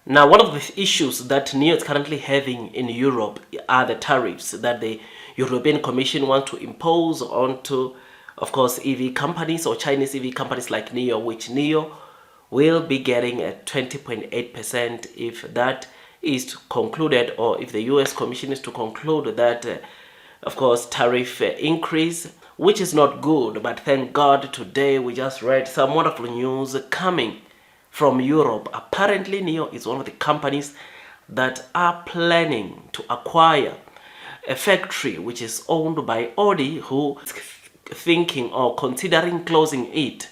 Now, one of the issues that Nio is currently having in Europe are the tariffs that the European Commission wants to impose onto, of course, EV companies or Chinese EV companies like Nio, which Nio will be getting at 20.8% if that is concluded, or if the US Commission is to conclude that, of course, tariff increase, which is not good. But thank God today we just read some wonderful news coming from Europe. Apparently, Nio is one of the companies that are planning to acquire a factory which is owned by Audi, who is thinking or considering closing it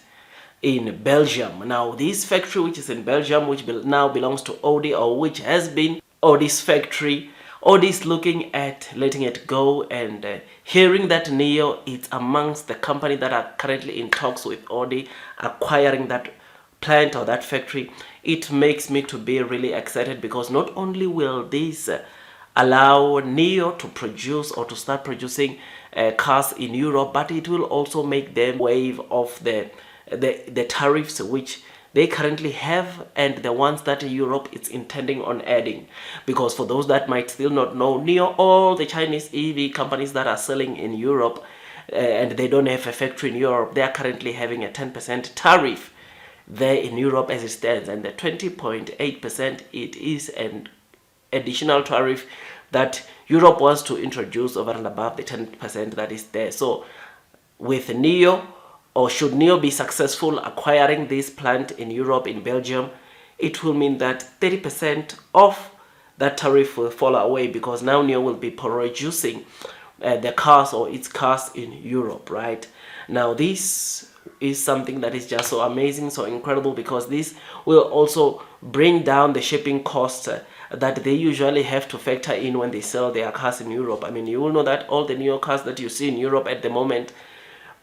in Belgium. Now, this factory which is in Belgium, which now belongs to Audi, or which has been Audi's factory, Audi is looking at letting it go, and hearing that Nio is amongst the company that are currently in talks with Audi acquiring that plant or that factory, it makes me to be really excited, because not only will this allow Nio to produce or to start producing cars in Europe, but it will also make them waive off the tariffs which they currently have, and the ones that Europe is intending on adding. Because for those that might still not know, Nio, all the Chinese EV companies that are selling in Europe and they don't have a factory in Europe, they are currently having a 10% tariff there in Europe as it stands, and the 20.8%, it is an additional tariff that Europe wants to introduce over and above the 10% that is there. So with Nio, or should Nio be successful acquiring this plant in Europe, in Belgium, it will mean that 30% of that tariff will fall away, because now Nio will be producing the cars or its cars in Europe, right? Now, this is something that is just so amazing, so incredible, because this will also bring down the shipping costs that they usually have to factor in when they sell their cars in Europe. I mean, you will know that all the Nio cars that you see in Europe at the moment,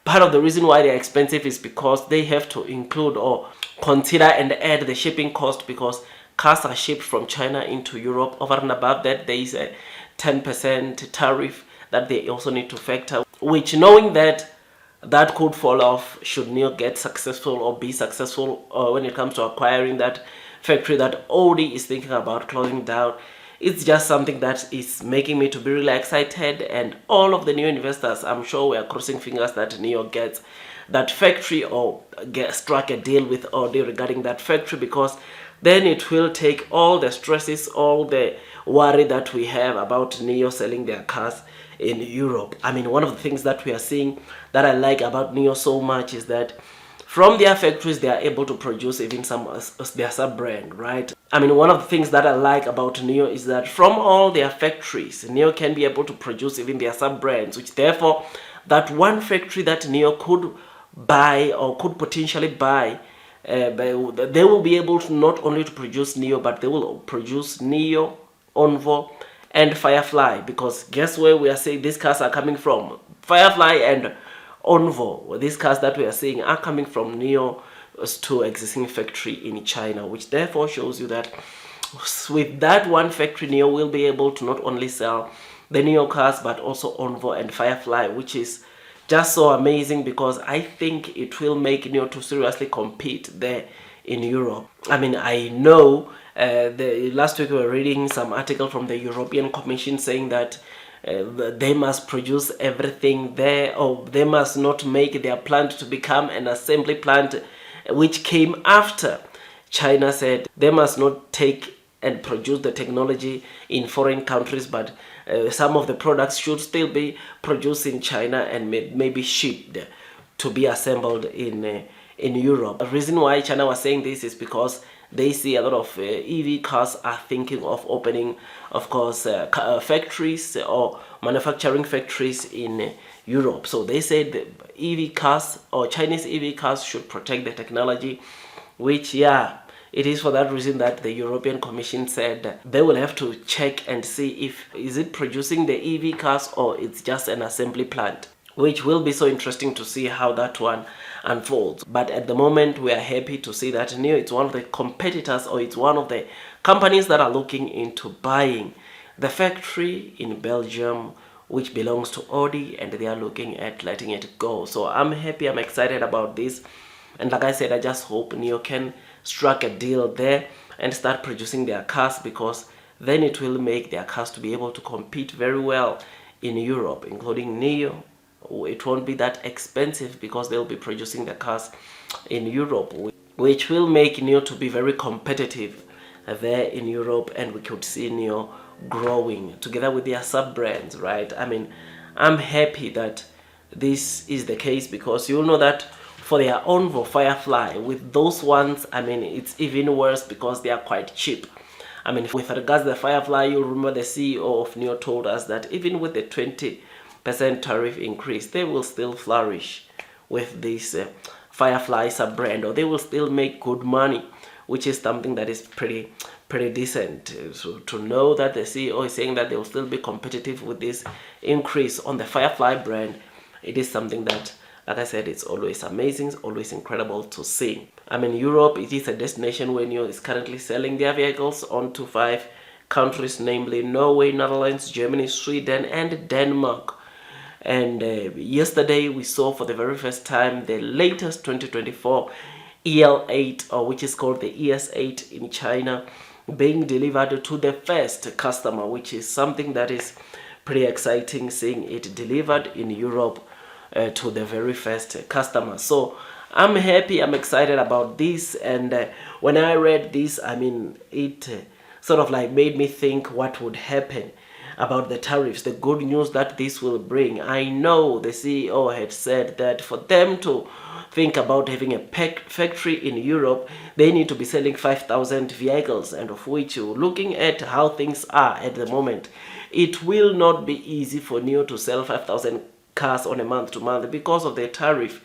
part of the reason why they're expensive is because they have to include or consider and add the shipping cost, because cars are shipped from China into Europe. Over and above that, there is a 10% tariff that they also need to factor, which, knowing that that could fall off should Nio get successful or be successful when it comes to acquiring that factory that Audi is thinking about closing down. It's just something that is making me to be really excited, and all of the new investors, I'm sure we are crossing fingers that Nio gets that factory or struck a deal with Audi regarding that factory, because then it will take all the stresses, all the worry that we have about Nio selling their cars in Europe. I mean, one of the things that we are seeing that I like about Nio so much is that from their factories, they are able to produce even some their sub-brand, right? I mean, one of the things that I like about Nio is that from all their factories, Nio can be able to produce even their sub-brands, which therefore, that one factory that Nio could buy or could potentially buy, they will be able to not only to produce Nio, but they will produce Nio, Onvo, and Firefly, because guess where we are saying these cars are coming from? Firefly and Onvo, these cars that we are seeing are coming from Nio's two existing factory in China, which therefore shows you that with that one factory, Nio will be able to not only sell the Nio cars, but also Onvo and Firefly, which is just so amazing, because I think it will make Nio to seriously compete there in Europe. I mean, I know last week we were reading some article from the European Commission saying that they must produce everything there, or they must not make their plant to become an assembly plant, which came after China said they must not take and produce the technology in foreign countries, but some of the products should still be produced in China and maybe shipped to be assembled in Europe. The reason why China was saying this is because they see a lot of EV cars are thinking of opening, of course, factories or manufacturing factories in Europe. So they said EV cars or Chinese EV cars should protect the technology, which, yeah, it is for that reason that the European Commission said they will have to check and see if is it producing the EV cars or it's just an assembly plant, which will be so interesting to see how that one unfolds. But at the moment, we are happy to see that Nio is one of the competitors, or it's one of the companies that are looking into buying the factory in Belgium, which belongs to Audi, and they are looking at letting it go. So I'm happy, I'm excited about this. And like I said, I just hope Nio can strike a deal there. and start producing their cars, because then it will make their cars to be able to compete very well in Europe, including Nio. It won't be that expensive because they'll be producing the cars in Europe, which will make Nio to be very competitive there in Europe, and we could see Nio growing together with their sub-brands, right? I mean, I'm happy that this is the case, because you know that for their Onvo Firefly, with those ones, I mean, it's even worse because they are quite cheap. I mean, with regards to the Firefly, you remember the CEO of Nio told us that even with the 20% tariff increase, they will still flourish with this Firefly sub-brand, or they will still make good money, which is something that is pretty decent. So to know that the CEO is saying that they will still be competitive with this increase on the Firefly brand, it is something that, like I said, it's always amazing, it's always incredible to see. I mean, Europe, it is a destination where Nio is currently selling their vehicles onto 5 countries, namely Norway, Netherlands, Germany, Sweden, and Denmark. And yesterday we saw for the very first time the latest 2024 EL8, or which is called the ES8 in China, being delivered to the first customer, which is something that is pretty exciting, seeing it delivered in Europe to the very first customer. So I'm happy, I'm excited about this. And when I read this, I mean, it sort of like made me think what would happen about the tariffs, the good news that this will bring. I know the CEO had said that for them to think about having a factory in Europe, they need to be selling 5,000 vehicles, and of which, looking at how things are at the moment, it will not be easy for Nio to sell 5,000 cars on a month-to-month because of the tariff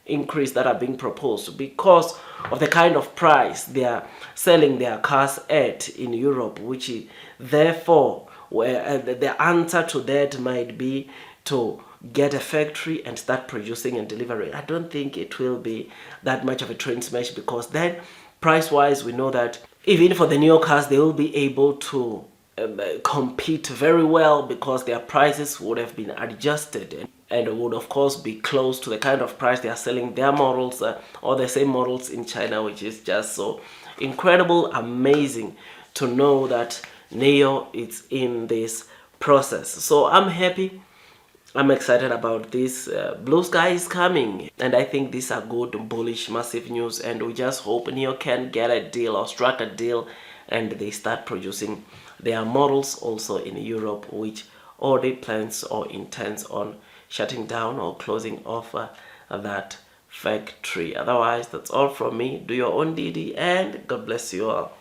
increase that are being proposed, because of the kind of price they are selling their cars at in Europe, which therefore where the answer to that might be to get a factory and start producing and delivering. I don't think it will be that much of a train smash, because then price-wise we know that even for the Nio cars, they will be able to compete very well, because their prices would have been adjusted and would of course be close to the kind of price they are selling their models or the same models in China, which is just so incredible, amazing to know that Nio is in this process. So I'm happy, I'm excited about this. Blue sky is coming, and I think these are good, bullish, massive news, and we just hope Nio can get a deal or strike a deal and they start producing their models also in Europe, which Audi plans or intends on shutting down or closing off that factory. Otherwise, that's all from me. Do your own DD, and God bless you all.